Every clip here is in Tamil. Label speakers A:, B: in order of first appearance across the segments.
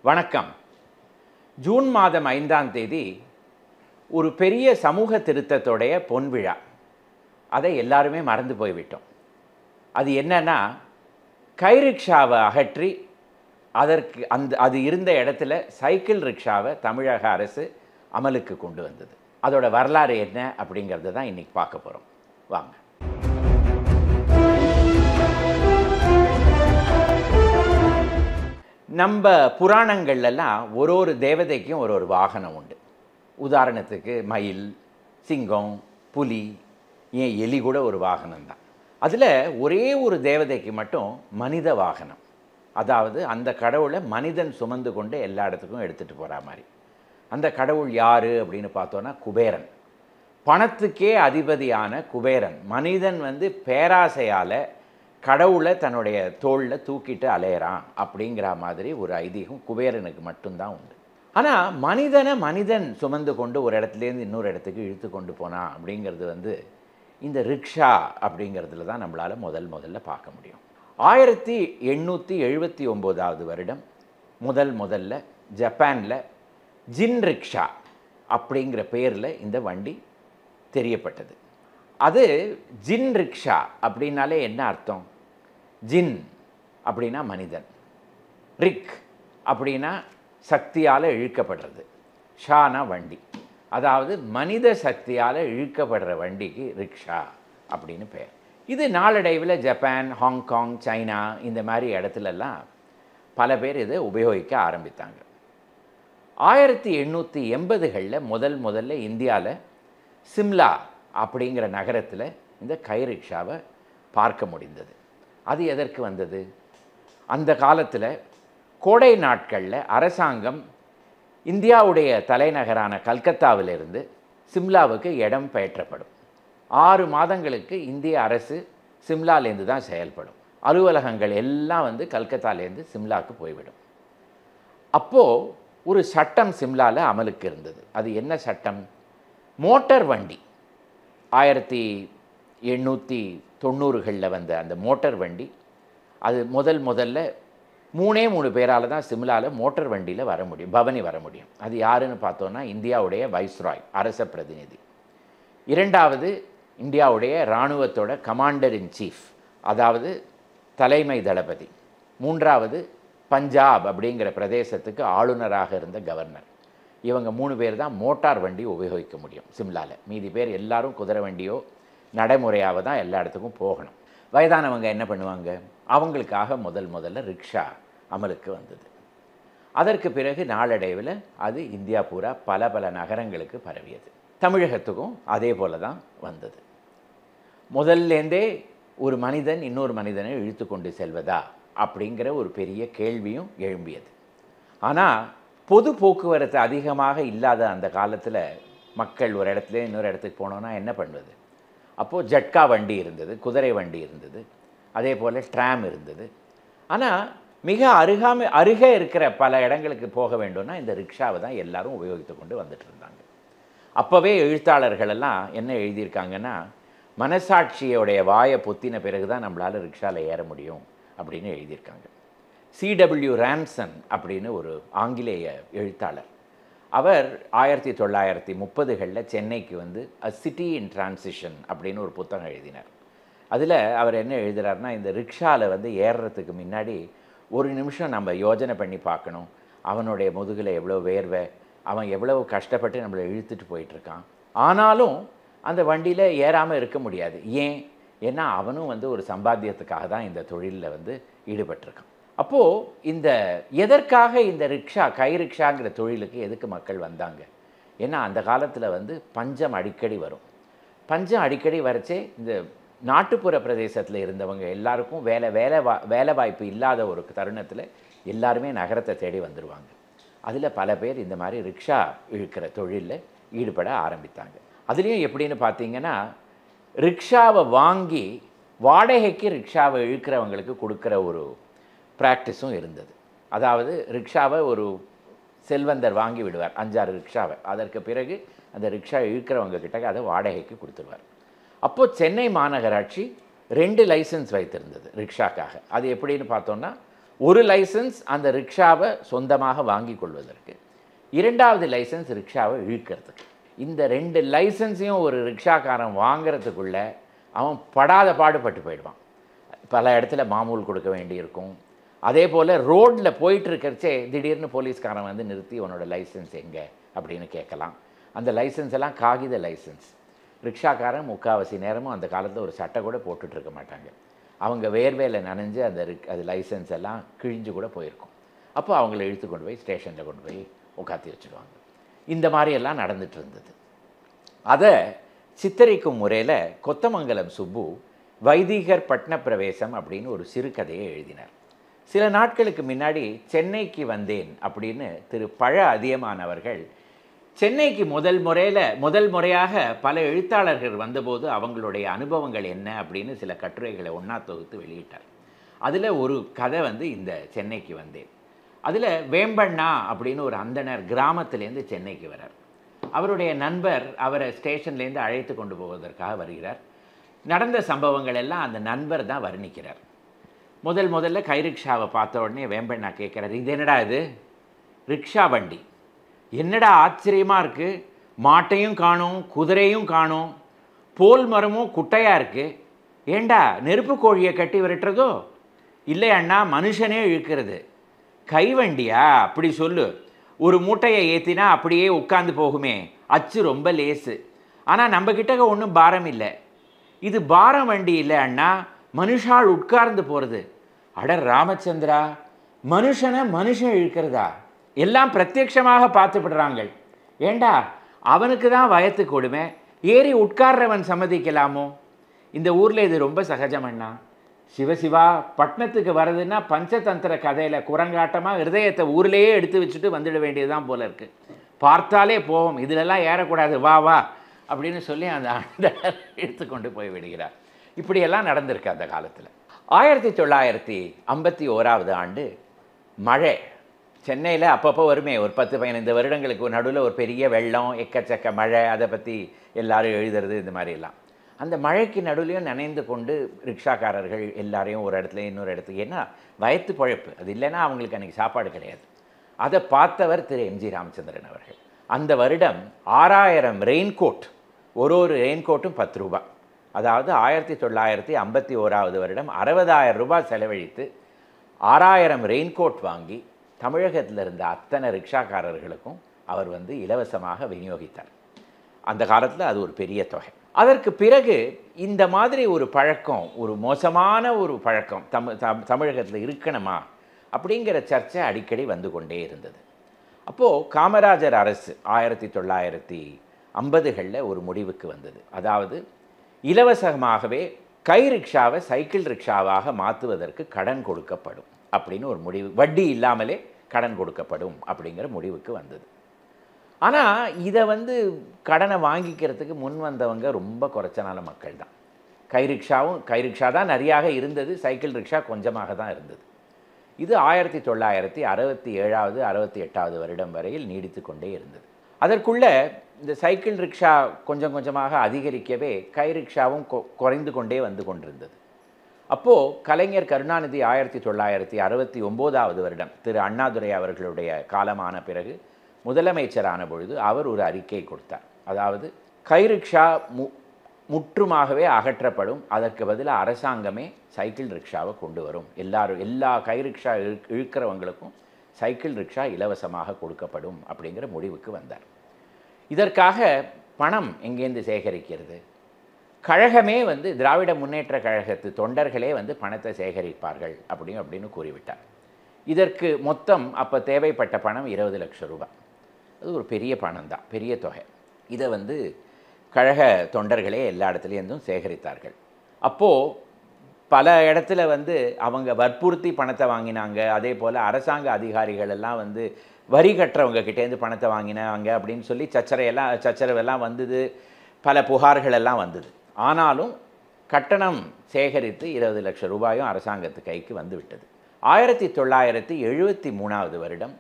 A: வணக்கம். ஜூன் மாதம் 5ஆம் தேதி ஒரு பெரிய சமூக திருத்தத்தோடைய பொன்விழா. அதை எல்லாருமே மறந்து போய்விட்டோம். அது என்னன்னா, கைரிக்ஷாவை அகற்றி அது இருந்த இடத்துல சைக்கிள் ரிக்ஷாவை தமிழக அரசு அமலுக்கு கொண்டு வந்தது. அதோட வரலாறு என்ன அப்படிங்கிறத தான் இன்னைக்கு பார்க்க போகிறோம். வாங்க. நம்ம புராணங்கள்லாம் ஒரு தேவதைக்கும் ஒரு வாகனம் உண்டு. உதாரணத்துக்கு மயில், சிங்கம், புலி, ஏன் எலி கூட ஒரு வாகனம் தான். அதில் ஒரே ஒரு தேவதைக்கு மட்டும் மனித வாகனம். அதாவது அந்த கடவுளை மனிதன் சுமந்து கொண்டு எல்லா இடத்துக்கும் எடுத்துகிட்டு போகிற மாதிரி. அந்த கடவுள் யார் அப்படின்னு பார்த்தோன்னா குபேரன். பணத்துக்கே அதிபதியான குபேரன். மனிதன் பேராசையால் கடவுளை தன்னுடைய தோளில் தூக்கிட்டு அலையிறான் அப்படிங்கிற மாதிரி ஒரு ஐதீகம் குபேரனுக்கு மட்டும்தான் உண்டு. ஆனால் மனிதன் சுமந்து கொண்டு ஒரு இடத்துலேருந்து இன்னொரு இடத்துக்கு இழுத்து கொண்டு போனான் அப்படிங்கிறது இந்த ரிக்ஷா அப்படிங்கிறதுல தான் நம்மளால் முதல்ல பார்க்க முடியும். 1879 வருடம் முதல்ல ஜப்பானில் ஜின் ரிக்ஷா அப்படிங்கிற பேரில் இந்த வண்டி தெரியப்பட்டது. அது ஜின் ரிக்ஷா அப்படின்னாலே என்ன அர்த்தம்? ஜின் அப்படின்னா மனிதன், ரிக் அப்படின்னா சக்தியால் இழுக்கப்படுறது, ஷானா வண்டி. அதாவது மனித சக்தியால் இழுக்கப்படுற வண்டிக்கு ரிக்ஷா அப்படின்னு பெயர். இது நாளடைவில் ஜப்பான், ஹாங்காங், சைனா இந்த மாதிரி இடத்துலலாம் பல பேர் இதை உபயோகிக்க ஆரம்பித்தாங்க. 1880களில் முதல்ல இந்தியாவில் சிம்லா அப்படிங்கிற நகரத்தில் இந்த கைரிக்ஷாவை பார்க்க முடிந்தது. அது எதற்கு வந்தது? அந்த காலத்தில் கோடை நாட்களில் அரசாங்கம் இந்தியாவுடைய தலைநகரான கல்கத்தாவிலிருந்து சிம்லாவுக்கு இடம் பெயற்றப்படும். 6 மாதங்களுக்கு இந்திய அரசு சிம்லாலேருந்து தான் செயல்படும். அலுவலகங்கள் எல்லாம் கல்கத்தாலேருந்து சிம்லாவுக்கு போய்விடும். அப்போது ஒரு சட்டம் சிம்லாவில் அமலுக்கு இருந்தது. அது என்ன சட்டம்? மோட்டார் வண்டி 1890களில் வந்த அந்த மோட்டார் வண்டி, அது முதல்ல 3 பேரால் தான் சிம்லாவில் மோட்டார் வண்டியில் வர முடியும், பவனி வர முடியும். அது யாருன்னு பார்த்தோன்னா இந்தியாவுடைய வைஸ்ராய், அரச பிரதிநிதி. 2வது இந்தியாவுடைய இராணுவத்தோட கமாண்டர் இன் சீஃப், அதாவது தலைமை தளபதி. 3வது பஞ்சாப் அப்படிங்கிற பிரதேசத்துக்கு ஆளுநராக இருந்த கவர்னர். இவங்க 3 பேர் தான் மோட்டார் வண்டி உபயோகிக்க முடியும் சிம்லாவில். மீதி பேர் எல்லாரும் குதிரை வண்டியோ நடைமுறையாக தான் எல்லா இடத்துக்கும் போகணும். வயதானவங்க என்ன பண்ணுவாங்க? அவங்களுக்காக முதல்ல ரிக்ஷா அமலுக்கு வந்தது. அதற்கு பிறகு நாளடைவில் அது இந்தியா பூரா பல நகரங்களுக்கு பரவியது. தமிழகத்துக்கும் அதே போல தான் வந்தது. முதல்லேருந்தே ஒரு மனிதன் இன்னொரு மனிதனை இழுத்து கொண்டு செல்வதா அப்படிங்கிற ஒரு பெரிய கேள்வியும் எழும்பியது. ஆனால் பொது போக்குவரத்து அதிகமாக இல்லாத அந்த காலத்தில் மக்கள் ஒரு இடத்துல இன்னொரு இடத்துக்கு போனோன்னா என்ன பண்ணுவது? அப்போது ஜட்கா வண்டி இருந்தது, குதிரை வண்டி இருந்தது, அதே போல் ட்ராம் இருந்தது. ஆனால் மிக அருகே இருக்கிற பல இடங்களுக்கு போக வேண்டும்னா இந்த ரிக்ஷாவை தான் எல்லாரும் உபயோகித்து கொண்டு வந்துட்டு இருந்தாங்க. அப்போவே எழுத்தாளர்களெல்லாம் என்ன எழுதியிருக்காங்கன்னா, மனசாட்சியோடைய வாயை பொத்தின பிறகு தான் நம்மளால் ரிக்ஷாவில் ஏற முடியும் அப்படின்னு எழுதியிருக்காங்க. C.W. ராம்சன் அப்படின்னு ஒரு ஆங்கிலேய எழுத்தாளர். அவர் 1930களில் சென்னைக்கு A City in Transition அப்படின்னு ஒரு புத்தகம் எழுதினார். அதில் அவர் என்ன எழுதுகிறார்னா, இந்த ரிக்ஷாவில் ஏறுறதுக்கு முன்னாடி ஒரு நிமிஷம் நம்ம யோஜனை பண்ணி பார்க்கணும். அவனுடைய முதுகில் எவ்வளோ வேர்வை, அவன் எவ்வளவு கஷ்டப்பட்டு நம்மளை இழுத்துட்டு போயிட்டுருக்கான். ஆனாலும் அந்த வண்டியில் ஏறாமல் இருக்க முடியாது. ஏன்னா அவனும் ஒரு சம்பாத்தியத்துக்காக தான் இந்த தொழிலில் ஈடுபட்டிருக்கான். அப்போது எதற்காக இந்த ரிக்ஷா, கை ரிக்ஷாங்கிற தொழிலுக்கு எதுக்கு மக்கள் வந்தாங்க? ஏன்னா அந்த காலத்தில் பஞ்சம் அடிக்கடி வரும். பஞ்சம் அடிக்கடி வரைச்சே இந்த நாட்டுப்புற பிரதேசத்தில் இருந்தவங்க எல்லாருக்கும் வேலை வாய்ப்பு இல்லாத ஒரு தருணத்தில் எல்லாருமே நகரத்தை தேடி வந்துடுவாங்க. அதில் பல பேர் இந்த மாதிரி ரிக்ஷா இழுக்கிற தொழிலில் ஈடுபட ஆரம்பித்தாங்க. அதுலேயும் எப்படின்னு பார்த்தீங்கன்னா, ரிக்ஷாவை வாங்கி வாடகைக்கு ரிக்ஷாவை இழுக்கிறவங்களுக்கு கொடுக்குற ஒரு ப்ராக்டிஸும் இருந்தது. அதாவது ரிக்ஷாவை ஒரு செல்வந்தர் வாங்கி விடுவார், 5-6 ரிக்ஷாவை. அதற்கு பிறகு அந்த ரிக்ஷா இழுக்கிறவங்க கிட்ட அதை வாடகைக்கு கொடுத்துருவார். அப்போது சென்னை மாநகராட்சி 2 லைசன்ஸ் வைத்திருந்தது ரிக்ஷாக்காக. அது எப்படின்னு பார்த்தோன்னா, ஒரு லைசன்ஸ் அந்த ரிக்ஷாவை சொந்தமாக வாங்கி கொள்வதற்கு, இரண்டாவது லைசன்ஸ் ரிக்ஷாவை இழுக்கிறதுக்கு. இந்த 2 லைசன்ஸையும் ஒரு ரிக்ஷாக்காரன் வாங்கிறதுக்குள்ள அவன் படாத பாடுபட்டு போயிடுவான். பல இடத்துல மாமூல் கொடுக்க வேண்டியிருக்கும். அதே போல் ரோட்டில் போயிட்டுருக்கிறச்சே திடீர்னு போலீஸ்காரன் வந்து நிறுத்தி உன்னோட லைசன்ஸ் எங்கே அப்படின்னு கேட்கலாம். அந்த லைசன்ஸ் எல்லாம் காகித லைசன்ஸ். ரிக்ஷாக்காரன் முக்கால்வாசி நேரமும் அந்த காலத்தில் ஒரு சட்டை கூட போட்டுட்ருக்க மாட்டாங்க. அவங்க வேர்வேல நனைஞ்சு அது லைசன்ஸ் எல்லாம் கிழிஞ்சு கூட போயிருக்கும். அப்போ அவங்கள இழுத்து கொண்டு போய் ஸ்டேஷனில் கொண்டு போய் உட்காத்தி வச்சுடுவாங்க. இந்த மாதிரியெல்லாம் நடந்துட்டு இருந்தது. அதை சித்தரிக்கும் முறையில் கொத்தமங்கலம் சுப்பு வைதிகர் பட்ன பிரவேசம் அப்படின்னு ஒரு சிறுகதையை எழுதினார். சில நாட்களுக்கு முன்னாடி சென்னைக்கு வந்தேன் அப்படின்னு திரு பழ அதியமான் அவர்கள் சென்னைக்கு முதல் முறையாக பல எழுத்தாளர்கள் வந்தபோது அவங்களுடைய அனுபவங்கள் என்ன அப்படின்னு சில கட்டுரைகளை ஒன்றா தொகுத்து வெளியிட்டார். அதில் ஒரு கதை வந்து இந்த சென்னைக்கு வந்தேன். அதில் வேம்பண்ணா அப்படின்னு ஒரு அந்தனர் கிராமத்துலேருந்து சென்னைக்கு வரார். அவருடைய நண்பர் அவரை ஸ்டேஷன்லேருந்து அழைத்து கொண்டு போவதற்காக வருகிறார். நடந்த சம்பவங்கள் எல்லாம் அந்த நண்பர் தான் வர்ணிக்கிறார். முதல்ல கை ரிக்ஷாவை பார்த்த உடனே வேம்பண்ணா கேட்குறாரு, இது என்னடா இது? ரிக்ஷா வண்டி என்னடா ஆச்சரியமாக இருக்குது, மாட்டையும் காணும், குதிரையும் காணும், போல் மரமும் குட்டையாக இருக்குது. ஏண்டா நெருப்பு கோழியை கட்டி விரட்டுறதோ? இல்லை அண்ணா, மனுஷனே இழுக்கிறது. கைவண்டியா? அப்படி சொல்லு. ஒரு மூட்டையை ஏற்றினா அப்படியே உட்காந்து போகுமே, அச்சு ரொம்ப லேசு. ஆனால் நம்மக்கிட்ட ஒன்றும் பாரம் இல்லை. இது பாரம் வண்டி இல்லை அண்ணா, மனுஷால் உட்கார்ந்து போகிறது. அடர் ராமச்சந்திரா, மனுஷன் இழுக்கிறதா? எல்லாம் பிரத்யட்சமாக பார்த்துப்படுறாங்க. ஏண்டா அவனுக்கு தான் வயத்து கொடுமை, ஏறி உட்கார்றவன் சம்மதிக்கலாமோ? இந்த ஊரில் இது ரொம்ப சகஜம் அண்ணா. சிவசிவா, பட்டணத்துக்கு வர்றதுன்னா பஞ்சதந்திர கதையில் குரங்காட்டமாக ஹிருதயத்தை ஊர்லேயே எடுத்து வச்சுட்டு வந்துட வேண்டியதுதான் போல இருக்குது. பார்த்தாலே போவோம், இதிலெல்லாம் ஏறக்கூடாது, வா வா அப்படின்னு சொல்லி அந்த ஆண்டவர் எடுத்துக்கொண்டு போய் விடுகிறார். இப்படியெல்லாம் நடந்திருக்கு அந்த காலத்தில். 1951 ஆண்டு மழை சென்னையில் அப்பப்போ வருமே. ஒரு 10-15 வருடங்களுக்கு நடுவில் ஒரு பெரிய வெள்ளம், எக்கச்சக்க மழை, அதை பற்றி எல்லாரும் எழுதுறது, இந்த மாதிரிலாம். அந்த மழைக்கு நடுவுலையும் நனைந்து கொண்டு ரிக்ஷாக்காரர்கள் எல்லாரையும் ஒரு இடத்துல இன்னொரு இடத்துக்கு, ஏன்னா வயத்து பழப்பு, அது இல்லைன்னா அவங்களுக்கு அன்றைக்கி சாப்பாடு கிடையாது. அதை பார்த்தவர் திரு எம்ஜி ராமச்சந்திரன் அவர்கள். அந்த வருடம் 6000 ரெயின்கோட், ஒரு ரெயின்கோட்டும் 10 ரூபா. அதாவது 1951 வருடம் 60,000 ரூபாய் செலவழித்து 6000 ரெயின்கோட் வாங்கி தமிழகத்தில் இருந்த அத்தனை ரிக்ஷாக்காரர்களுக்கும் அவர் வந்து இலவசமாக விநியோகித்தார். அந்த காலத்தில் அது ஒரு பெரிய தொகை. அதற்கு பிறகு இந்த மாதிரி ஒரு பழக்கம், ஒரு மோசமான ஒரு பழக்கம் தமிழகத்தில் இருக்கணுமா அப்படிங்கிற சர்ச்சை அடிக்கடி வந்து கொண்டே இருந்தது. அப்போது காமராஜர் அரசு 1950களில் ஒரு முடிவுக்கு வந்தது. அதாவது இலவசமாகவே கை ரிக்ஷாவை சைக்கிள் ரிக்ஷாவாக மாற்றுவதற்கு கடன் கொடுக்கப்படும் அப்படின்னு ஒரு முடிவு, வட்டி இல்லாமலே கடன் கொடுக்கப்படும் அப்படிங்கிற முடிவுக்கு வந்தது. ஆனால் இதை வந்து கடனை வாங்கிக்கிறதுக்கு முன் வந்தவங்க ரொம்ப குறைச்சனால மக்கள் தான். கை ரிக்ஷா தான் நிறையாக இருந்தது, சைக்கிள் ரிக்ஷா கொஞ்சமாக தான் இருந்தது. இது 1967 68 வருடம் வரையில் நீடித்து கொண்டே இருந்தது. அதற்குள்ளே இந்த சைக்கிள் ரிக்ஷா கொஞ்சம் கொஞ்சமாக அதிகரிக்கவே கை ரிக்ஷாவும் குறைந்து கொண்டே வந்து கொண்டிருந்தது. அப்போது கலைஞர் கருணாநிதி 1969 வருடம் திரு அண்ணாதுரை அவர்களுடைய காலமான பிறகு முதலமைச்சரான பொழுது அவர் ஒரு அறிக்கை கொடுத்தார். அதாவது கை ரிக்ஷா முற்றுமாகவே அகற்றப்படும், அதற்கு பதிலாக அரசாங்கமே சைக்கிள் ரிக்ஷாவை கொண்டு வரும், எல்லா கை ரிக்ஷா இழுக்கிறவங்களுக்கும் சைக்கிள் ரிக்ஷா இலவசமாக கொடுக்கப்படும் அப்படிங்கிற முடிவுக்கு வந்தார். இதற்காக பணம் எங்கேருந்து சேகரிக்கிறது? கழகமே வந்து திராவிட முன்னேற்ற கழகத்து தொண்டர்களே வந்து பணத்தை சேகரிப்பார்கள் அப்படின்னு கூறிவிட்டார். இதற்கு மொத்தம் அப்போ தேவைப்பட்ட பணம் 20 லட்சம் ரூபாய். அது ஒரு பெரிய பணம் தான், பெரிய தொகை. இதை வந்து கழக தொண்டர்களே எல்லா இடத்துலேருந்தும் சேகரித்தார்கள். அப்போது பல இடத்துல வந்து அவங்க வற்புறுத்தி பணத்தை வாங்கினாங்க. அதே போல் அரசாங்க அதிகாரிகள் எல்லாம் வந்து வரி கட்டுறவங்க கிட்டேருந்து பணத்தை வாங்கினாங்க அப்படின்னு சொல்லி சச்சரவெல்லாம் வந்தது, பல புகார்கள் எல்லாம் வந்தது. ஆனாலும் கட்டணம் சேகரித்து 20 லட்சம் ரூபாயும் அரசாங்கத்து கைக்கு வந்து விட்டது. 1973 வருடம்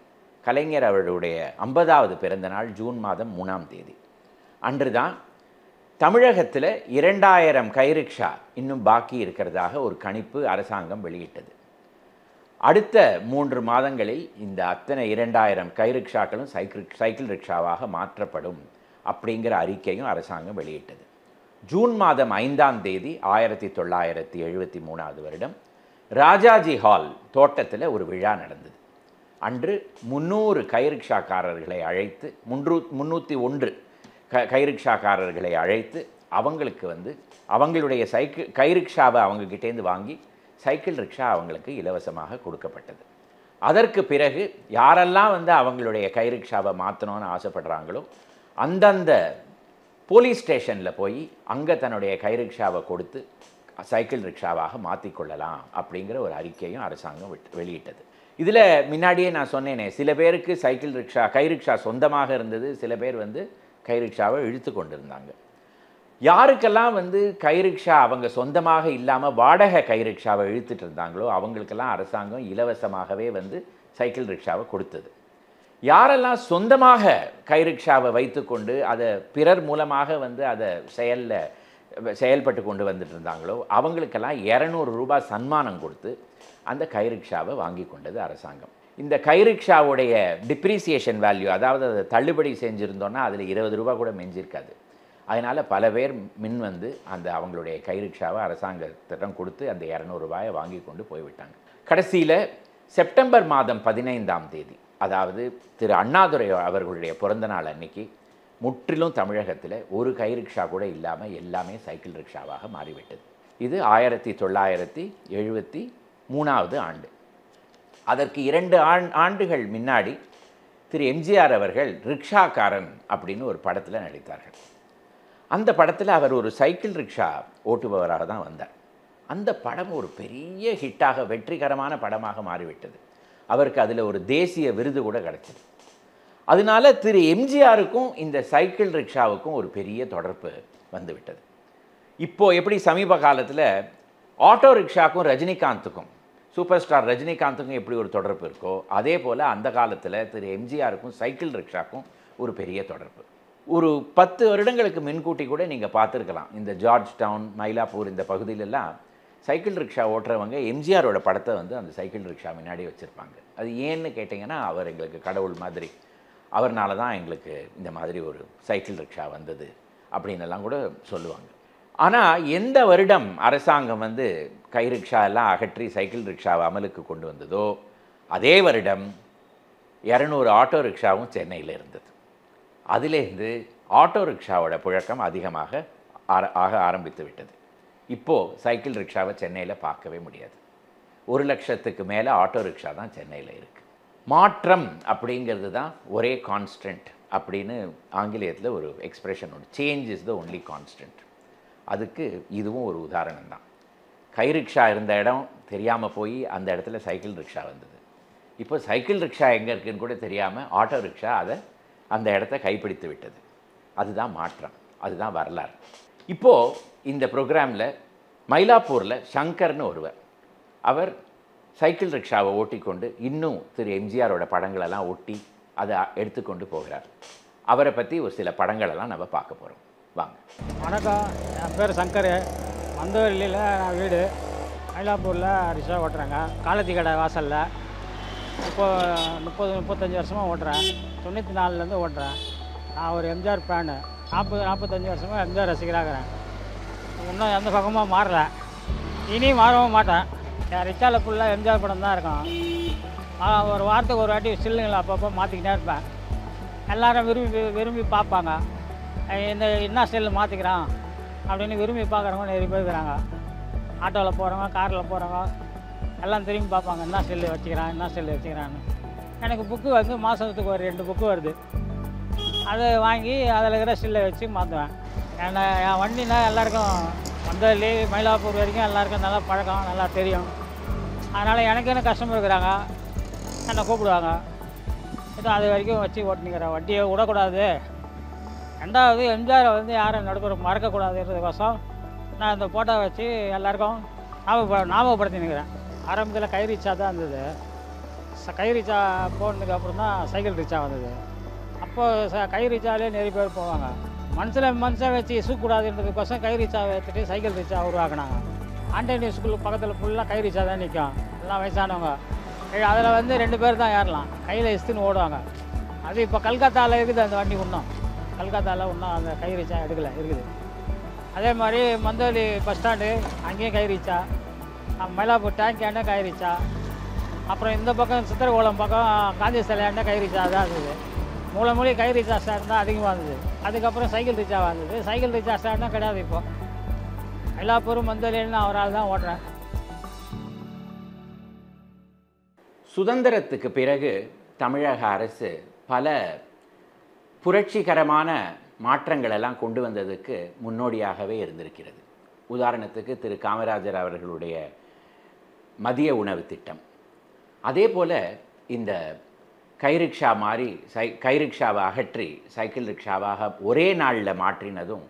A: கலைஞர் அவர்களுடைய 50வது பிறந்த நாள் ஜூன் மாதம் 3ஆம் தேதி அன்று தான் தமிழகத்தில் 2000 கை ரிக்ஷா இன்னும் பாக்கி இருக்கிறதாக ஒரு கணிப்பு அரசாங்கம் வெளியிட்டது. அடுத்த 3 மாதங்களில் இந்த அத்தனை 2000 கை ரிக்ஷாக்களும் சைக்கிள் ரிக்ஷாவாக மாற்றப்படும் அப்படிங்கிற அறிக்கையும் அரசாங்கம் வெளியிட்டது. ஜூன் மாதம் 5ஆம் தேதி 1973 வருடம் ராஜாஜி ஹால் தோட்டத்தில் ஒரு விழா நடந்தது. அன்று 300 கை ரிக்ஷாக்காரர்களை அழைத்து 301 கை ரிக்ஷாக்காரர்களை அழைத்து அவங்களுக்கு அவங்களுடைய கை ரிக்ஷாவை அவங்கக்கிட்டேருந்து வாங்கி சைக்கிள் ரிக்ஷா அவங்களுக்கு இலவசமாக கொடுக்கப்பட்டது. அதற்கு பிறகு யாரெல்லாம் அவங்களுடைய கை ரிக்ஷாவை மாற்றணும்னு ஆசைப்படுறாங்களோ அந்தந்த போலீஸ் ஸ்டேஷனில் போய் அங்கே தன்னுடைய கை ரிக்ஷாவை கொடுத்து சைக்கிள் ரிக்ஷாவாக மாற்றிக்கொள்ளலாம் அப்படிங்கிற ஒரு அறிக்கையும் அரசாங்கம் வெளியிட்டது. இதில் முன்னாடியே நான் சொன்னேனே, சில பேருக்கு கை ரிக்ஷா சொந்தமாக இருந்தது, சில பேர் கை ரிக்ஷாவை இழுத்து கொண்டிருந்தாங்க. யாருக்கெல்லாம் கை ரிக்ஷா அவங்க சொந்தமாக இல்லாமல் வாடகை கை ரிக்ஷாவை இழுத்துட்டு இருந்தாங்களோ அவங்களுக்கெல்லாம் அரசாங்கம் இலவசமாகவே சைக்கிள் ரிக்ஷாவை கொடுத்தது. யாரெல்லாம் சொந்தமாக கை ரிக்ஷாவை வைத்துக்கொண்டு அதை பிறர் மூலமாக அதை செயல்பட்டு கொண்டு வந்துட்டு இருந்தாங்களோ அவங்களுக்கெல்லாம் 200 ரூபாய் சன்மானம் கொடுத்து அந்த கை ரிக்ஷாவை வாங்கி கொண்டது அரசாங்கம். இந்த கை ரிக்ஷாவுடைய டிப்ரிசியேஷன் வேல்யூ, அதாவது அதை தள்ளுபடி செஞ்சுருந்தோன்னா அதில் 20 ரூபா கூட மிஞ்சிருக்காது. அதனால் பல பேர் அந்த அவங்களுடைய கை ரிக்ஷாவை அரசாங்கத்திடம் கொடுத்து அந்த 200 ரூபாயை வாங்கி கொண்டு போய்விட்டாங்க. கடைசியில் செப்டம்பர் மாதம் 15ஆம் தேதி, அதாவது திரு அண்ணாதுரை அவர்களுடைய பிறந்த நாள் அன்னைக்கு முற்றிலும் தமிழகத்தில் ஒரு கை ரிக்ஷா கூட இல்லாமல் எல்லாமே சைக்கிள் ரிக்ஷாவாக மாறிவிட்டது. இது 1973 ஆண்டு. அதற்கு 2 ஆண்டுகள் முன்னாடி திரு எம்ஜிஆர் அவர்கள் ரிக்ஷாக்காரன் அப்படின்னு ஒரு படத்தில் நடித்தார்கள். அந்த படத்தில் அவர் ஒரு சைக்கிள் ரிக்ஷா ஓட்டுபவராக தான் வந்தார். அந்த படம் ஒரு பெரிய ஹிட்டாக வெற்றிகரமான படமாக மாறிவிட்டது. அவருக்கு அதில் ஒரு தேசிய விருது கூட கிடைச்சது. அதனால திரு எம்ஜிஆருக்கும் இந்த சைக்கிள் ரிக்ஷாவுக்கும் ஒரு பெரிய தொடர்பு வந்துவிட்டது. இப்போது எப்படி சமீப காலத்தில் ஆட்டோ ரிக்ஷாக்கும் ரஜினிகாந்துக்கும், சூப்பர் ஸ்டார் ரஜினிகாந்துக்கும் எப்படி ஒரு தொடர்பு இருக்கோ அதே போல் அந்த காலத்தில் திரு எம்ஜிஆருக்கும் சைக்கிள் ரிக்ஷாக்கும் ஒரு பெரிய தொடர்பு. ஒரு 10 வருடங்களுக்கு முன்கூட்டி கூட நீங்கள் பார்த்துருக்கலாம், இந்த ஜார்ஜ் டவுன், மயிலாப்பூர் இந்த பகுதியிலெல்லாம் சைக்கிள் ரிக்ஷா ஓட்டுறவங்க எம்ஜிஆரோட படத்தை அந்த சைக்கிள் ரிக்ஷா முன்னாடி வச்சுருப்பாங்க. அது ஏன்னு கேட்டிங்கன்னா, அவர் எங்களுக்கு கடவுள் மாதிரி, அவர்னால தான் எங்களுக்கு இந்த மாதிரி ஒரு சைக்கிள் ரிக்ஷா வந்தது அப்படின்னெல்லாம் கூட சொல்லுவாங்க. ஆனால் எந்த வருடம் அரசாங்கம் கை ரிக்ஷா எல்லாம் அகற்றி சைக்கிள் ரிக்ஷாவை அமலுக்கு கொண்டு வந்ததோ அதே வருடம் 200 ஆட்டோ ரிக்ஷாவும் சென்னையில் இருந்தது. அதிலேருந்து ஆட்டோ ரிக்ஷாவோட புழக்கம் அதிகமாக ஆக ஆரம்பித்து விட்டது. இப்போது சைக்கிள் ரிக்ஷாவை சென்னையில் பார்க்கவே முடியாது. 1 லட்சத்துக்கு மேலே ஆட்டோ ரிக்ஷா தான் சென்னையில் இருக்குது. மாற்றம் அப்படிங்கிறது தான் ஒரே கான்ஸ்டன்ட் அப்படின்னு ஆங்கிலேயத்தில் ஒரு எக்ஸ்பிரஷன் உண்டு, change is the only constant. அதுக்கு இதுவும் ஒரு உதாரணம் தான். கை ரிக்ஷா இருந்த இடம் தெரியாமல் போய் அந்த இடத்துல சைக்கிள் ரிக்ஷா வந்தது. இப்போ சைக்கிள் ரிக்ஷா எங்கே இருக்குதுன்னு கூட தெரியாமல் ஆட்டோ ரிக்ஷா அந்த இடத்த கைப்பிடித்து விட்டது. அதுதான் மாற்றம், அதுதான் வரலாறு. இப்போது இந்த ப்ரோக்ராமில் மயிலாப்பூரில் சங்கர்னு ஒருவர், அவர் சைக்கிள் ரிக்ஷாவை ஓட்டிக்கொண்டு இன்னும் திரு எம்ஜிஆரோட படங்களெல்லாம் ஒட்டி அதை எடுத்துக்கொண்டு போகிறார். அவரை பற்றி ஒரு சில படங்களெல்லாம் நம்ம பார்க்க போகிறோம். வாங்க.
B: வணக்கம், என் பேர் சங்கர். மந்தவெளியில் நான் வீடு, மயிலாப்பூரில் ரிக்ஷா ஓட்டுறேங்க. காலத்தி கடை வாசலில் இப்போது 30-35 வருஷமாக ஓட்டுறேன். 94லேருந்து ஓட்டுறேன். நான் ஒரு எம்ஜிஆர் ஃபேனு. 45 வருஷமாக எம்ஜிஆர் ரசிகராகிறேன். இன்னும் எந்த பக்கமாக மாறல, இனியும் மாறவும் மாட்டேன். என் ரிக்ஷாவில் ஃபுல்லாக எம்ஜிஆர் படம் தான் இருக்கும். ஒரு வாரத்துக்கு ஒரு வாட்டி சில்லுங்களை அப்பப்போ மாற்றிக்கிட்டே இருப்பேன். எல்லோரும் விரும்பி பார்ப்பாங்க. என்ன ஸ்டைலில் மாற்றிக்கிறான் அப்படின்னு விரும்பி பார்க்குறவங்க நிறைய பேர் இருக்கிறாங்க. ஆட்டோவில் போகிறவங்க, காரில் போகிறவங்க எல்லாம் திரும்பி பார்ப்பாங்க, என்ன ஸ்டைலில் வச்சுக்கிறான்னு. எனக்கு புக்கு மாதத்துக்கு ஒரு 2 புக்கு வருது. அதை வாங்கி அதில் இருக்கிற ஸ்டில்லை வச்சு மாற்றுவேன். என் வண்டினா எல்லாருக்கும் வந்ததுலே மயிலாப்பூர் வரைக்கும் எல்லாருக்கும் நல்லா பழக்கம், நல்லா தெரியும். அதனால் எனக்கு என்ன கஸ்டமர் இருக்கிறாங்க, என்னை கூப்பிடுவாங்க. இது அது வரைக்கும் வச்சு ஓட்டினுக்கிறேன். வண்டியை விடக்கூடாது. 2வது எம்ஜிஆரை யாரும் நடுப்புற மறக்கக்கூடாதுன்றதுக்கோசம் நான் இந்த ஃபோட்டோ வச்சு எல்லாருக்கும் ஞாபகப்படுத்தினுக்கிறேன். ஆரம்பத்தில் கை ரிக்ஷா தான் இருந்தது. கை ரிக்ஷா போனதுக்கு அப்புறம் தான் சைக்கிள் ரிக்ஷா வந்தது. அப்போது கை ரிக்ஷாலே நிறைய பேர் போவாங்க. மனுஷன் வச்சு இசுக்கூடாதுன்றதுக்கோசம் கை ரிக்ஷாவை எடுத்துகிட்டு சைக்கிள் ரிக்ஷா உருவாக்குனாங்க. ஆண்டனி ஸ்கூல் பக்கத்தில் ஃபுல்லாக கை ரிக்ஷா தான் நிற்கும். எல்லாம் வயசானவங்க அதில் வந்து 2 பேர் தான் ஏறலாம், கையில் இஸ்துன்னு ஓடுவாங்க. அது இப்போ கல்கத்தாவில் இருக்குது அந்த வண்டி இன்னும். கல்கத்தாவில் இன்னும் அந்த கை ரீச்சா எடுக்கலை இருக்குது. அதே மாதிரி மந்தவெளி பஸ் ஸ்டாண்டு அங்கேயும் கை ரீச்சா, மயிலாப்பூர் டேங்க் ஏண்டா கை ரீச்சா, அப்புறம் இந்த பக்கம் சித்திரகோளம் பக்கம் காந்தி சிலையாண்டா கை ரீச்சா தான் இருந்தது. மூலமொழி கை ரீச்சா ஸ்டாண்ட் தான் அதிகமாக இருந்தது. அதுக்கப்புறம் சைக்கிள் ரீச்சா வந்தது. சைக்கிள் ரீச்சா ஸ்டாண்டும் கிடையாது இப்போ. மயிலாப்பூர் மந்தவெளியில் நான் ஒரு ஆள் தான் ஓட்டுறேன்.
A: சுதந்திரத்துக்கு பிறகு தமிழக அரசு பல புரட்சிகரமான மாற்றங்களெல்லாம் கொண்டு வந்ததுக்கு முன்னோடியாகவே இருந்திருக்கிறது. உதாரணத்துக்கு திரு காமராஜர் அவர்களுடைய மதிய உணவு திட்டம். அதே போல் இந்த கைரிக்ஷா மாதிரி கைரிக்ஷாவை அகற்றி சைக்கிள் ரிக்ஷாவாக ஒரே நாளில் மாற்றினதும்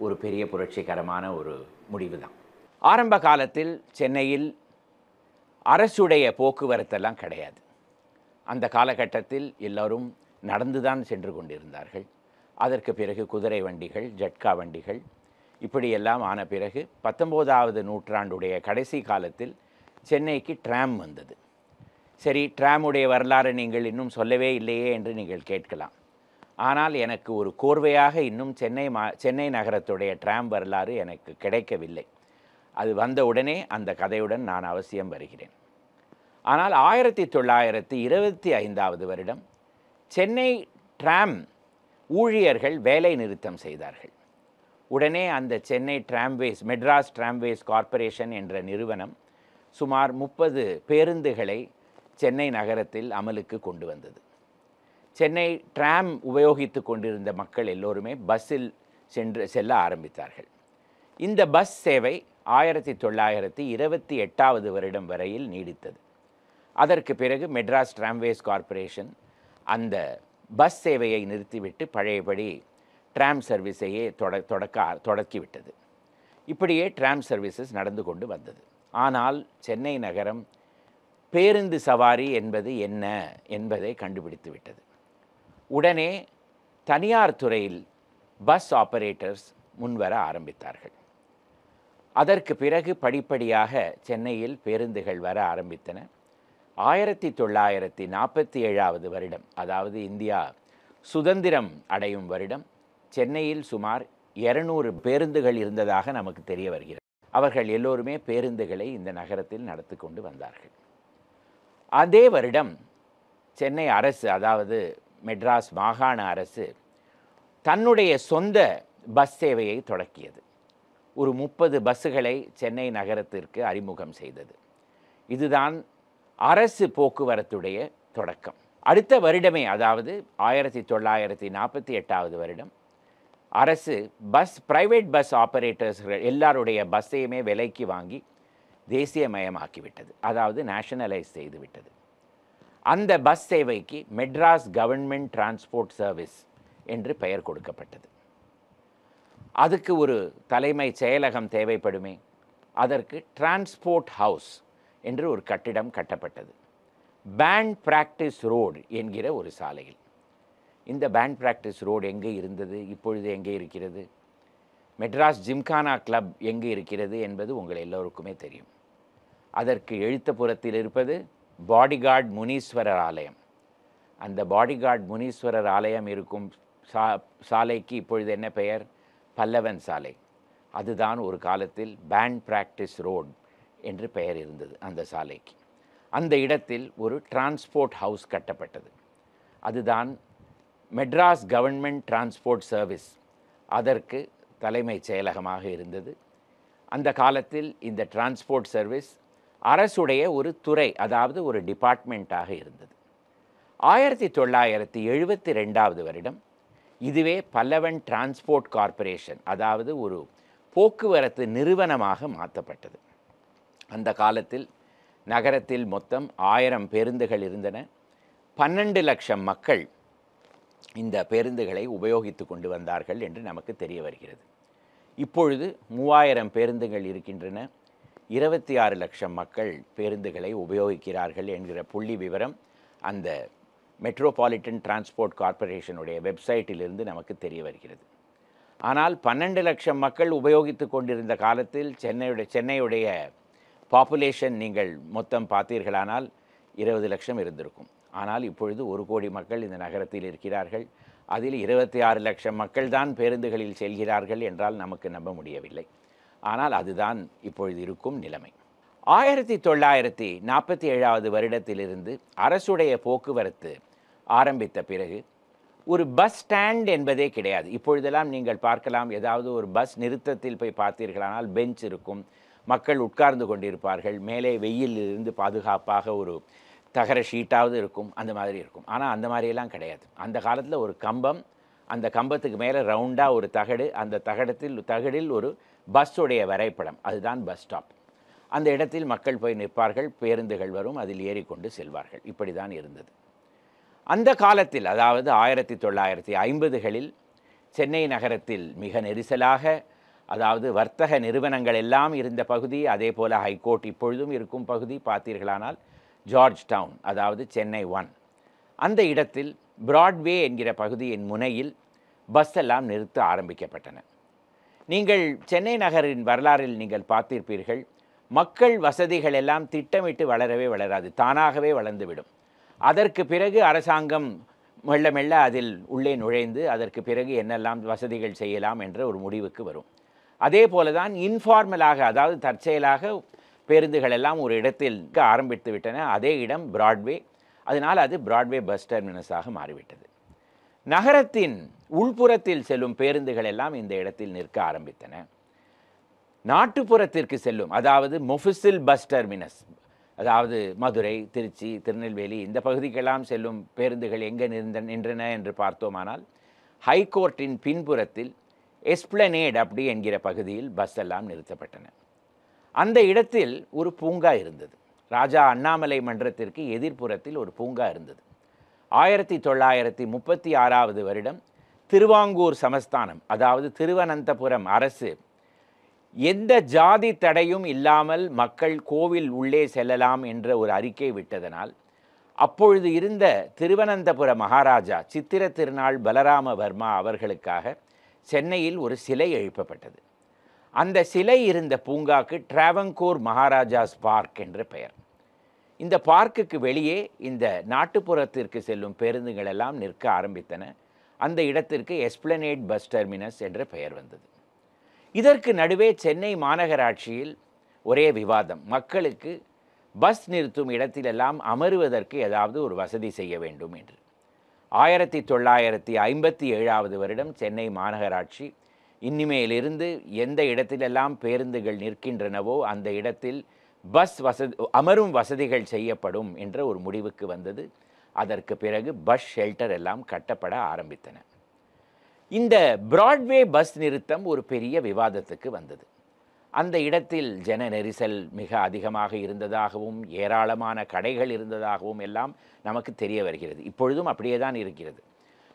A: ஒரு பெரிய புரட்சிகரமான ஒரு முடிவு தான். ஆரம்ப காலத்தில் சென்னையில் அரசுடைய போக்குவரத்தெல்லாம் கிடையாது. அந்த காலகட்டத்தில் எல்லோரும் நடந்துதான் சென்று கொண்டிருந்தார்கள். அதற்கு பிறகு குதிரை வண்டிகள், ஜட்கா வண்டிகள் இப்படியெல்லாம் ஆன பிறகு 19வது நூற்றாண்டுடைய கடைசி காலத்தில் சென்னைக்கு ட்ராம் வந்தது. சரி, ட்ராமுடைய வரலாறு நீங்கள் இன்னும் சொல்லவே இல்லையே என்று நீங்கள் கேட்கலாம். ஆனால் எனக்கு ஒரு கோர்வையாக இன்னும் சென்னை நகரத்துடைய ட்ராம் வரலாறு எனக்கு கிடைக்கவில்லை. அது வந்த உடனே அந்த கதையுடன் நான் அவசியம் வருகிறேன். ஆனால் 1925வது வருடம் சென்னை ட்ராம் ஊழியர்கள் வேலை நிறுத்தம் செய்தார்கள். உடனே அந்த சென்னை ட்ராம்வேஸ், மெட்ராஸ் ட்ராம்வேஸ் கார்ப்பரேஷன் என்ற நிறுவனம் சுமார் 30 பேருந்துகளை சென்னை நகரத்தில் அமலுக்கு கொண்டு வந்தது. சென்னை ட்ராம் உபயோகித்து கொண்டிருந்த மக்கள் எல்லோருமே பஸ்ஸில் செல்ல ஆரம்பித்தார்கள். இந்த பஸ் சேவை 1928வது வருடம் வரையில் நீடித்தது. அதற்கு பிறகு மெட்ராஸ் ட்ராம்வேஸ் கார்ப்பரேஷன் அந்த பஸ் சேவையை நிறுத்திவிட்டு பழையபடி ட்ராம் சர்வீஸையே தொடக்கிவிட்டது. இப்படியே ட்ராம் சர்வீசஸ் நடந்து கொண்டு வந்தது. ஆனால் சென்னை நகரம் பேருந்து சவாரி என்பது என்ன என்பதை கண்டுபிடித்து விட்டது. உடனே தனியார் துறையில் பஸ் ஆபரேட்டர்ஸ் முன்வர ஆரம்பித்தார்கள். அதற்கு பிறகு படிப்படியாக சென்னையில் பேருந்துகள் வர ஆரம்பித்தன. 1947வது வருடம், அதாவது இந்தியா சுதந்திரம் அடையும் வருடம், சென்னையில் சுமார் 200 பேருந்துகள் இருந்ததாக நமக்கு தெரிய வருகிறது. அவர்கள் எல்லோருமே பேருந்துகளை இந்த நகரத்தில் நடத்தி கொண்டு வந்தார்கள். அதே வருடம் சென்னை அரசு, அதாவது மெட்ராஸ் மாகாண அரசு தன்னுடைய சொந்த பஸ் சேவையை தொடக்கியது. ஒரு 30 பஸ்ஸுகளை சென்னை நகரத்திற்கு அறிமுகம் செய்தது. இதுதான் அரசு போக்குவரத்துடைய தொடக்கம். அடுத்த வருடமே, அதாவது 1948வது வருடம், அரசு பிரைவேட் பஸ் ஆபரேட்டர்ஸ்கள் எல்லாருடைய பஸ்ஸையுமே விலைக்கு வாங்கி தேசியமயமாக்கிவிட்டது, அதாவது நேஷனலைஸ் செய்துவிட்டது. அந்த பஸ் சேவைக்கு மெட்ராஸ் கவர்மெண்ட் டிரான்ஸ்போர்ட் சர்வீஸ் என்று பெயர் கொடுக்கப்பட்டது. அதுக்கு ஒரு தலைமை செயலகம் தேவைப்படுமே. அதற்கு டிரான்ஸ்போர்ட் ஹவுஸ் என்று ஒரு கட்டிடம் கட்டப்பட்டது, பேண்ட் பிராக்டிஸ் ரோடு என்கிற ஒரு சாலையில். இந்த பேண்ட் பிராக்டிஸ் ரோடு எங்கே இருந்தது, இப்பொழுது எங்கே இருக்கிறது, மெட்ராஸ் ஜிம்கானா கிளப் எங்கே இருக்கிறது என்பது உங்கள் எல்லோருக்குமே தெரியும். அதற்கு எழுத்தப்புறத்தில் இருப்பது பாடிகார்ட் முனீஸ்வரர் ஆலயம். அந்த பாடிகார்ட் முனீஸ்வரர் ஆலயம் இருக்கும் சாலைக்கு இப்பொழுது என்ன பெயர்? பல்லவன் சாலை. அதுதான் ஒரு காலத்தில் பேண்ட் பிராக்டிஸ் ரோடு என்று பெயர் இருந்தது அந்த சாலைக்கு. அந்த இடத்தில் ஒரு டிரான்ஸ்போர்ட் ஹவுஸ் கட்டப்பட்டது. அதுதான் மெட்ராஸ் கவர்மெண்ட் டிரான்ஸ்போர்ட் சர்வீஸ், அதற்கு தலைமைச் செயலகமாக இருந்தது. அந்த காலத்தில் இந்த டிரான்ஸ்போர்ட் சர்வீஸ் அரசுடைய ஒரு துறை, அதாவது ஒரு டிபார்ட்மெண்ட்டாக இருந்தது. 1972வது வருடம் இதுவே பல்லவன் டிரான்ஸ்போர்ட் கார்ப்பரேஷன், அதாவது ஒரு போக்குவரத்து நிறுவனமாக மாற்றப்பட்டது. அந்த காலத்தில் நகரத்தில் மொத்தம் 1000 பேருந்துகள் இருந்தன. 12 லட்சம் மக்கள் இந்த பேருந்துகளை உபயோகித்து கொண்டு வந்தார்கள் என்று நமக்கு தெரிய வருகிறது. இப்பொழுது 3000 பேருந்துகள் இருக்கின்றன. 26 லட்சம் மக்கள் பேருந்துகளை உபயோகிக்கிறார்கள் என்கிற புள்ளி விவரம் அந்த மெட்ரோபாலிட்டன் டிரான்ஸ்போர்ட் கார்ப்பரேஷனுடைய வெப்சைட்டிலிருந்து நமக்கு தெரிய வருகிறது. ஆனால் 12 லட்சம் மக்கள் உபயோகித்து கொண்டிருந்த காலத்தில் சென்னையுடைய பாப்புலேஷன் நீங்கள் மொத்தம் பார்த்தீர்களானால் 20 லட்சம் இருந்திருக்கும். ஆனால் இப்பொழுது 1 கோடி மக்கள் இந்த நகரத்தில் இருக்கிறார்கள். அதில் 26 லட்சம் மக்கள் தான் பேருந்துகளில் செல்கிறார்கள் என்றால் நமக்கு நம்ப முடியவில்லை. ஆனால் அதுதான் இப்பொழுது இருக்கும் நிலைமை. 1947 வருடத்திலிருந்து அரசுடைய போக்குவரத்து ஆரம்பித்த பிறகு ஒரு பஸ் ஸ்டாண்ட் என்பதே கிடையாது. இப்பொழுதெல்லாம் நீங்கள் பார்க்கலாம், ஏதாவது ஒரு பஸ் நிறுத்தத்தில் போய் பார்த்தீர்களானால் பெஞ்ச் இருக்கும், மக்கள் உட்கார்ந்து கொண்டிருப்பார்கள், மேலே வெயிலிருந்து பாதுகாப்பாக ஒரு தகர ஷீட்டாவது இருக்கும், அந்த மாதிரி இருக்கும். ஆனால் அந்த மாதிரியெல்லாம் கிடையாது. அந்த காலத்தில் ஒரு கம்பம், அந்த கம்பத்துக்கு மேலே ரவுண்டாக ஒரு தகடு, அந்த தகடில் ஒரு பஸ்ஸுடைய வரைபடம், அதுதான் பஸ் ஸ்டாப். அந்த இடத்தில் மக்கள் போய் நிற்பார்கள், பேருந்துகள் வரும், அதில் ஏறிக்கொண்டு செல்வார்கள். இப்படி தான் இருந்தது. அந்த காலத்தில், அதாவது 1950களில் சென்னை நகரத்தில் மிக நெரிசலாக, அதாவது வர்த்தக நிறுவனங்கள் எல்லாம் இருந்த பகுதி, அதே போல் ஹைகோர்ட் இப்பொழுதும் இருக்கும் பகுதி பார்த்தீர்களானால் ஜார்ஜ் டவுன், அதாவது சென்னை 1. அந்த இடத்தில் பிராட்வே என்கிற பகுதியின் முனையில் பஸ் எல்லாம் நிறுத்த ஆரம்பிக்கப்பட்டன. நீங்கள் சென்னை நகரின் வரலாறில் நீங்கள் பார்த்திருப்பீர்கள், மக்கள் வசதிகள் எல்லாம் திட்டமிட்டு வளரவே வளராது, தானாகவே வளர்ந்துவிடும். அதற்கு பிறகு அரசாங்கம் மெல்ல மெல்ல அதில் உள்ளே நுழைந்து அதற்கு பிறகு என்னெல்லாம் வசதிகள் செய்யலாம் என்ற ஒரு முடிவுக்கு வரும். அதே போல தான் இன்ஃபார்மலாக, அதாவது தற்செயலாக பேருந்துகள் எல்லாம் ஒரு இடத்தில் ஆரம்பித்து விட்டன. அதே இடம் பிராட்வே. அதனால் அது பிராட்வே பஸ் டெர்மினஸாக மாறிவிட்டது. நகரத்தின் உள்புறத்தில் செல்லும் பேருந்துகள் எல்லாம் இந்த இடத்தில் நிற்க ஆரம்பித்தன. நாட்டுப்புறத்திற்கு செல்லும், அதாவது மொஃபிசில் பஸ் டெர்மினஸ், அதாவது மதுரை, திருச்சி, திருநெல்வேலி இந்த பகுதிக்கெல்லாம் செல்லும் பேருந்துகள் எங்கே நின்றன என்று பார்த்தோமானால் ஹைகோர்ட்டின் பின்புறத்தில் எஸ்பிளனேட் அப்படி என்கிற பகுதியில் பஸ் எல்லாம் நிறுத்தப்பட்டன. அந்த இடத்தில் ஒரு பூங்கா இருந்தது. ராஜா அண்ணாமலை மன்றத்திற்கு எதிர்ப்புறத்தில் ஒரு பூங்கா இருந்தது. 1936 வருடம் திருவாங்கூர் சமஸ்தானம், அதாவது திருவனந்தபுரம் அரசு எந்த ஜாதி தடையும் இல்லாமல் மக்கள் கோவில் உள்ளே செல்லலாம் என்ற ஒரு அறிக்கை விட்டதனால் அப்பொழுது இருந்த திருவனந்தபுர மகாராஜா சித்திர திருநாள் பலராம வர்மா அவர்களுக்காக சென்னையில் ஒரு சிலை எழுப்பப்பட்டது. அந்த சிலை இருந்த பூங்காக்கு டிராவங்கூர் மகாராஜாஸ் பார்க் என்ற பெயர். இந்த பார்க்குக்கு வெளியே இந்த நாட்டுப்புறத்திற்கு செல்லும் பேருந்துகள் எல்லாம் நிற்க ஆரம்பித்தன. அந்த இடத்திற்கு எஸ்பிளனேட் பஸ் டெர்மினஸ் என்ற பெயர் வந்தது. இதற்கு நடுவே சென்னை மாநகராட்சியில் ஒரே விவாதம், மக்களுக்கு பஸ் நிறுத்தும் இடத்திலெல்லாம் அமருவதற்கு ஏதாவது ஒரு வசதி செய்ய வேண்டும் என்று. 1957 வருடம் சென்னை மாநகராட்சி இனிமேலிருந்து எந்த இடத்திலெல்லாம் பேருந்துகள் நிற்கின்றனவோ அந்த இடத்தில் பஸ் அமரும் வசதிகள் செய்யப்படும் என்ற ஒரு முடிவுக்கு வந்தது. அதற்கு பிறகு பஸ் ஷெல்டர் எல்லாம் கட்டப்பட ஆரம்பித்தன. இந்த பிராட்வே பஸ் நிறுத்தம் ஒரு பெரிய விவாதத்துக்கு வந்தது. அந்த இடத்தில் ஜன நெரிசல் மிக அதிகமாக இருந்ததாகவும் ஏராளமான கடைகள் இருந்ததாகவும் எல்லாம் நமக்கு தெரிய வருகிறது. இப்பொழுதும் அப்படியே தான் இருக்கிறது.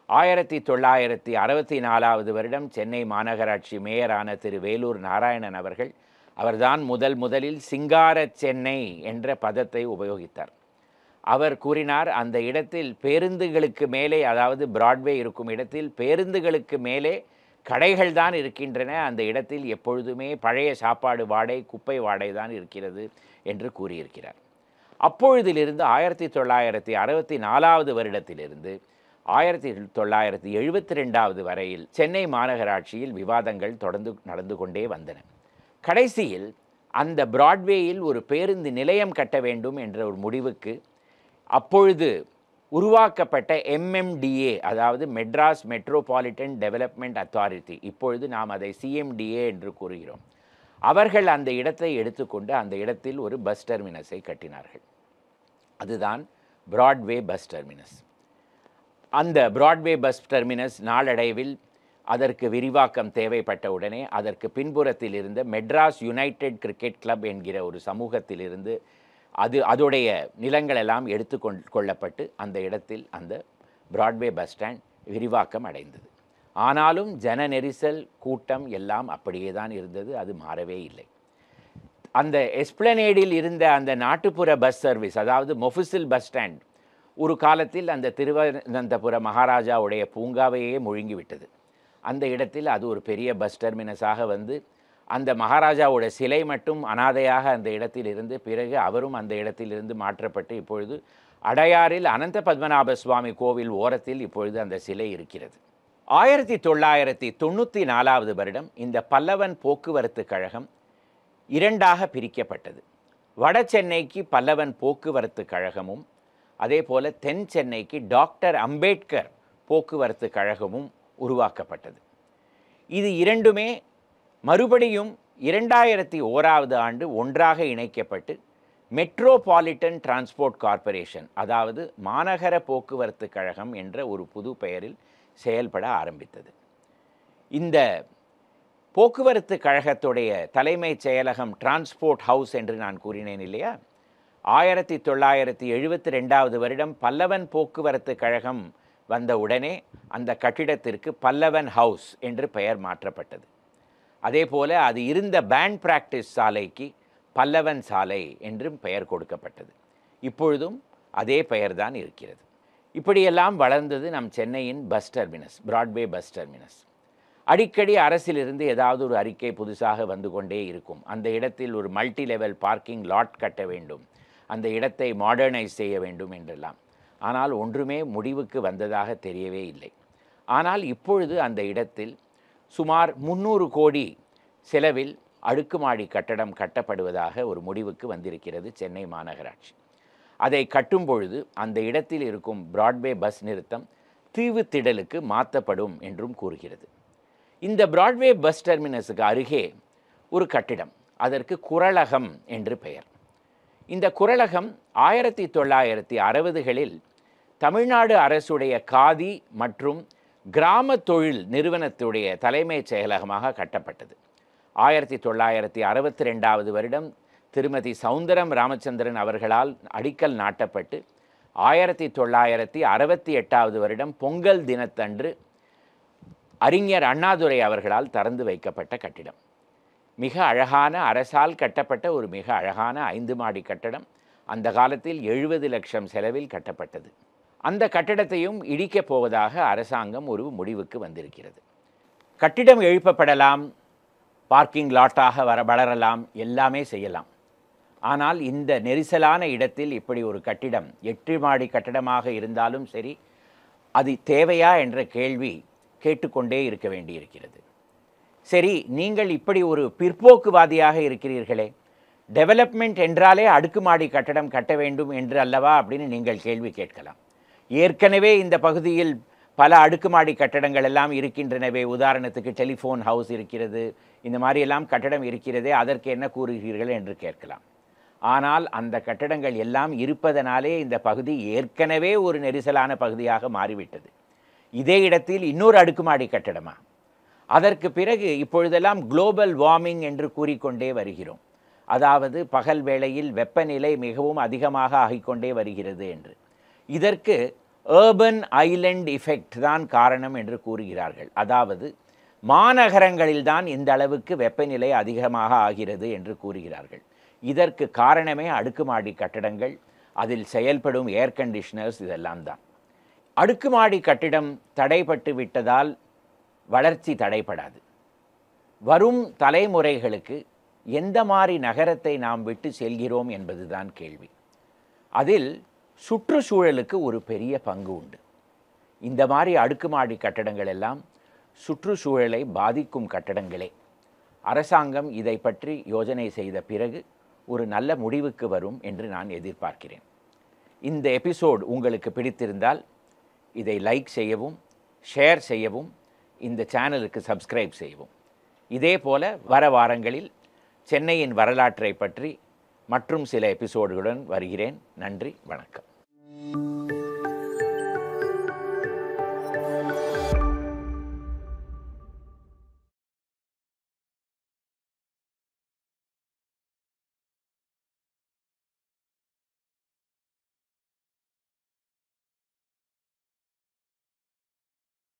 A: 1964 வருடம் சென்னை மாநகராட்சி மேயரான திரு வேலூர் நாராயணன் அவர்தான் முதலில் சிங்கார சென்னை என்ற பதத்தை உபயோகித்தார். அவர் கூறினார், அந்த இடத்தில் பேருந்துகளுக்கு மேலே, அதாவது பிராட்வே இருக்கும் இடத்தில் பேருந்துகளுக்கு மேலே கடைகள் தான் இருக்கின்றன, அந்த இடத்தில் எப்பொழுதுமே பழைய சாப்பாடு வாடை, குப்பை வாடை தான் இருக்கிறது என்று கூறியிருக்கிறார். அப்பொழுதிலிருந்து 1964 வருடத்திலிருந்து 1972 வரையில் சென்னை மாநகராட்சியில் விவாதங்கள் தொடர்ந்து நடந்து கொண்டே வந்தன. கடைசியில் அந்த பிராட்வேயில் ஒரு பேருந்து நிலையம் கட்ட வேண்டும் என்ற ஒரு முடிவுக்கு அப்பொழுது உருவாக்கப்பட்ட MMDA, அதாவது மெட்ராஸ் மெட்ரோபாலிட்டன் டெவலப்மெண்ட் அத்தாரிட்டி, இப்பொழுது நாம் அதை CMDA என்று கூறுகிறோம், அவர்கள் அந்த இடத்தை எடுத்துக்கொண்டு அந்த இடத்தில் ஒரு பஸ் டெர்மினஸை கட்டினார்கள். அதுதான் பிராட்வே பஸ் டெர்மினஸ். அந்த பிராட்வே பஸ் டெர்மினஸ் நாளடைவில் அதற்கு விரிவாக்கம் தேவைப்பட்ட உடனே அதற்கு பின்புறத்தில் இருந்த மெட்ராஸ் யுனைடெட் கிரிக்கெட் கிளப் என்கிற ஒரு சமூகத்திலிருந்து அதோடைய நிலங்கள் எல்லாம் கொள்ளப்பட்டு அந்த இடத்தில் அந்த பிராட்வே பஸ் ஸ்டாண்ட் விரிவாக்கம் அடைந்தது. ஆனாலும் ஜன நெரிசல், கூட்டம் எல்லாம் அப்படியே தான் இருந்தது, அது மாறவே இல்லை. அந்த எஸ்பிளனேடில் இருந்த அந்த நாட்டுப்புற பஸ் சர்வீஸ், அதாவது மொஃபிசில் பஸ் ஸ்டாண்ட், ஒரு காலத்தில் அந்த திருவனந்தபுர மகாராஜாவுடைய பூங்காவையே முழுங்கிவிட்டது. அந்த இடத்தில் அது ஒரு பெரிய பஸ் டெர்மினஸாக வந்து அந்த மகாராஜாவோட சிலை மட்டும் அனாதையாக அந்த இடத்தில் இருந்து பிறகு அவரும் அந்த இடத்திலிருந்து மாற்றப்பட்டு இப்பொழுது அடையாறில் அனந்த பத்மநாப சுவாமி கோவில் ஓரத்தில் இப்பொழுது அந்த சிலை இருக்கிறது. 1994 வருடம் இந்த பல்லவன் போக்குவரத்து கழகம் இரண்டாக பிரிக்கப்பட்டது. வட சென்னைக்கு பல்லவன் போக்குவரத்து கழகமும் அதே போல தென் சென்னைக்கு டாக்டர் அம்பேத்கர் போக்குவரத்து கழகமும் உருவாக்கப்பட்டது. இது இரண்டுமே மறுபடியும் 2001 ஆண்டு ஒன்றாக இணைக்கப்பட்டு மெட்ரோபாலிட்டன் டிரான்ஸ்போர்ட் கார்ப்பரேஷன், அதாவது மாநகர போக்குவரத்து கழகம் என்ற ஒரு புது பெயரில் செயல்பட ஆரம்பித்தது. இந்த போக்குவரத்து கழகத்துடைய தலைமைச் செயலகம் டிரான்ஸ்போர்ட் ஹவுஸ் என்று நான் கூறினேன் இல்லையா? 1972 வருடம் பல்லவன் போக்குவரத்து கழகம் வந்த உடனே அந்த கட்டிடத்திற்கு பல்லவன் ஹவுஸ் என்று பெயர் மாற்றப்பட்டது. அதே போல அது இருந்த பேண்ட் பிராக்டிஸ் சாலைக்கு பல்லவன் சாலை என்றும் பெயர் கொடுக்கப்பட்டது. இப்பொழுதும் அதே பெயர்தான் இருக்கிறது. இப்படியெல்லாம் வளர்ந்தது நம் சென்னையின் bus terminus, Broadway bus terminus. அடிக்கடி அரசிலிருந்து ஏதாவது ஒரு அறிக்கை புதுசாக வந்து கொண்டே இருக்கும். அந்த இடத்தில் ஒரு மல்டி லெவல் பார்க்கிங் லாட் கட்ட வேண்டும், அந்த இடத்தை மாடர்னைஸ் செய்ய வேண்டும் என்றெல்லாம். ஆனால் ஒன்றுமே முடிவுக்கு வந்ததாக தெரியவே இல்லை. ஆனால் இப்பொழுது அந்த இடத்தில் சுமார் 300 கோடி செலவில் அடுக்குமாடி கட்டடம் கட்டப்படுவதாக ஒரு முடிவுக்கு வந்திருக்கிறது சென்னை மாநகராட்சி. அதை கட்டும் பொழுது அந்த இடத்தில் இருக்கும் பிராட்வே பஸ் நிறுத்தம் தீவுத்திடலுக்கு மாற்றப்படும் என்றும் கூறுகிறது. இந்த பிராட்வே பஸ் டெர்மினஸுக்கு அருகே ஒரு கட்டிடம், அதற்கு குறளகம் என்று பெயர். இந்த குறளகம் 1960களில் தமிழ்நாடு அரசுடைய காதி மற்றும் கிராம தொழில் நிறுவனத்துடைய தலைமைச் செயலகமாக கட்டப்பட்டது. 1962 வருடம் திருமதி சௌந்தரம் ராமச்சந்திரன் அவர்களால் அடிக்கல் நாட்டப்பட்டு 1968 வருடம் பொங்கல் தினத்தன்று அறிஞர் அண்ணாதுரை அவர்களால் திறந்து வைக்கப்பட்ட கட்டிடம். மிக அழகான அரசால் கட்டப்பட்ட ஒரு மிக அழகான 5 மாடி கட்டடம். அந்த காலத்தில் 70 லட்சம் செலவில் கட்டப்பட்டது. அந்த கட்டடத்தையும் இடிக்கப் போவதாக அரசாங்கம் ஒரு முடிவுக்கு வந்திருக்கிறது. கட்டிடம் எழுப்பப்படலாம், பார்க்கிங் லாட்டாக வளரலாம், எல்லாமே செய்யலாம். ஆனால் இந்த நெரிசலான இடத்தில் இப்படி ஒரு கட்டிடம் 8 மாடி கட்டடமாக இருந்தாலும் சரி, அது தேவையா என்ற கேள்வி கேட்டுக்கொண்டே இருக்க வேண்டியிருக்கிறது. சரி, நீங்கள் இப்படி ஒரு பிற்போக்குவாதியாக இருக்கிறீர்களே, டெவலப்மெண்ட் என்றாலே அடுக்குமாடி கட்டடம் கட்ட வேண்டும் என்று அல்லவா அப்படின்னு நீங்கள் கேள்வி கேட்கலாம். ஏற்கனவே இந்த பகுதியில் பல அடுக்குமாடி கட்டடங்கள் எல்லாம் இருக்கின்றனவே. உதாரணத்துக்கு டெலிஃபோன் ஹவுஸ் இருக்கிறது, இந்த மாதிரியெல்லாம் கட்டடம் இருக்கிறதே, அதற்கு என்ன கூறுகிறீர்கள் என்று கேட்கலாம். ஆனால் அந்த கட்டடங்கள் எல்லாம் இருப்பதனாலே இந்த பகுதி ஏற்கனவே ஒரு நெரிசலான பகுதியாக மாறிவிட்டது. இதே இடத்தில் இன்னொரு அடுக்குமாடி கட்டடமா? அதற்கு பிறகு இப்பொழுதெல்லாம் குளோபல் வார்மிங் என்று கூறிக்கொண்டே வருகிறோம். அதாவது பகல் வேளையில் வெப்பநிலை மிகவும் அதிகமாக ஆகிக்கொண்டே வருகிறது என்று. இதற்கு ஏர்பன் ஐலண்ட் எஃபெக்ட் தான் காரணம் என்று கூறுகிறார்கள். அதாவது மாநகரங்களில்தான் இந்த அளவுக்கு வெப்பநிலை அதிகமாக ஆகிறது என்று கூறுகிறார்கள். இதற்கு காரணமே அடுக்குமாடி கட்டடங்கள், அதில் செயல்படும் ஏர் கண்டிஷனர்ஸ், இதெல்லாம் தான். அடுக்குமாடி கட்டிடம் தடைப்பட்டு விட்டதால் வளர்ச்சி தடைப்படாது. வரும் தலைமுறைகளுக்கு எந்த மாதிரி நகரத்தை நாம் விட்டு செல்கிறோம் என்பதுதான் கேள்வி. அதில் சுற்றுச்சூழலுக்கு ஒரு பெரிய பங்கு உண்டு. இந்த மாதிரி அடுக்குமாடி கட்டடங்கள் எல்லாம் சுற்றுச்சூழலை பாதிக்கும் கட்டடங்களே. அரசாங்கம் இதை பற்றி யோசனை செய்த பிறகு ஒரு நல்ல முடிவுக்கு வரும் என்று நான் எதிர்பார்க்கிறேன். இந்த எபிசோட் உங்களுக்கு பிடித்திருந்தால் இதை லைக் செய்யவும், ஷேர் செய்யவும், இந்த சேனலுக்கு சப்ஸ்கிரைப் செய்யவும். இதே போல வர வாரங்களில் சென்னையின் வரலாற்றை பற்றி மற்றும் சில எபிசோடுகளுடன் வருகிறேன். நன்றி, வணக்கம்.